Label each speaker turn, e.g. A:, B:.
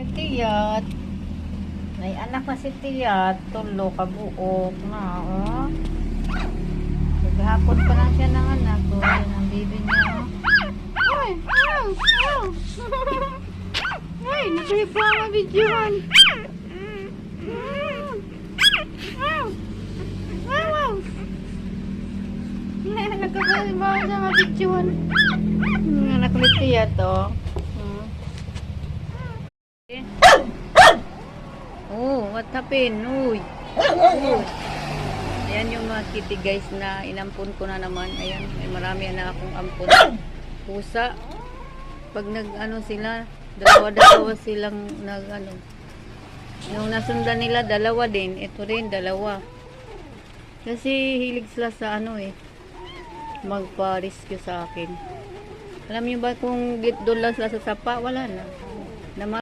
A: May tiyat. May anak na si tiyat. Tulo, kabuok na, oh. Naghapon pa lang siya ng anak. Oh, yan ang bibi niya, oh. Ay, ow, ow. Ay, nakahipa ang videohan. Wow. Wow. Nagkakahipa siya ang videohan. Anak ni tiyat, oh. Oh, what happened? Uy. Uy. Ayan yung mga kitty guys na inampun ko na naman. Ayan, may marami na akong ampun. Pusa. Pag nag-ano sila, dalawa-dalawa silang nag-ano. Yung nasundan nila, dalawa din. Ito rin, dalawa. Kasi hilig sila sa ano eh. Magpa-rescue sa akin. Alam niyo ba kung doon lang sila sa sapa? Wala na.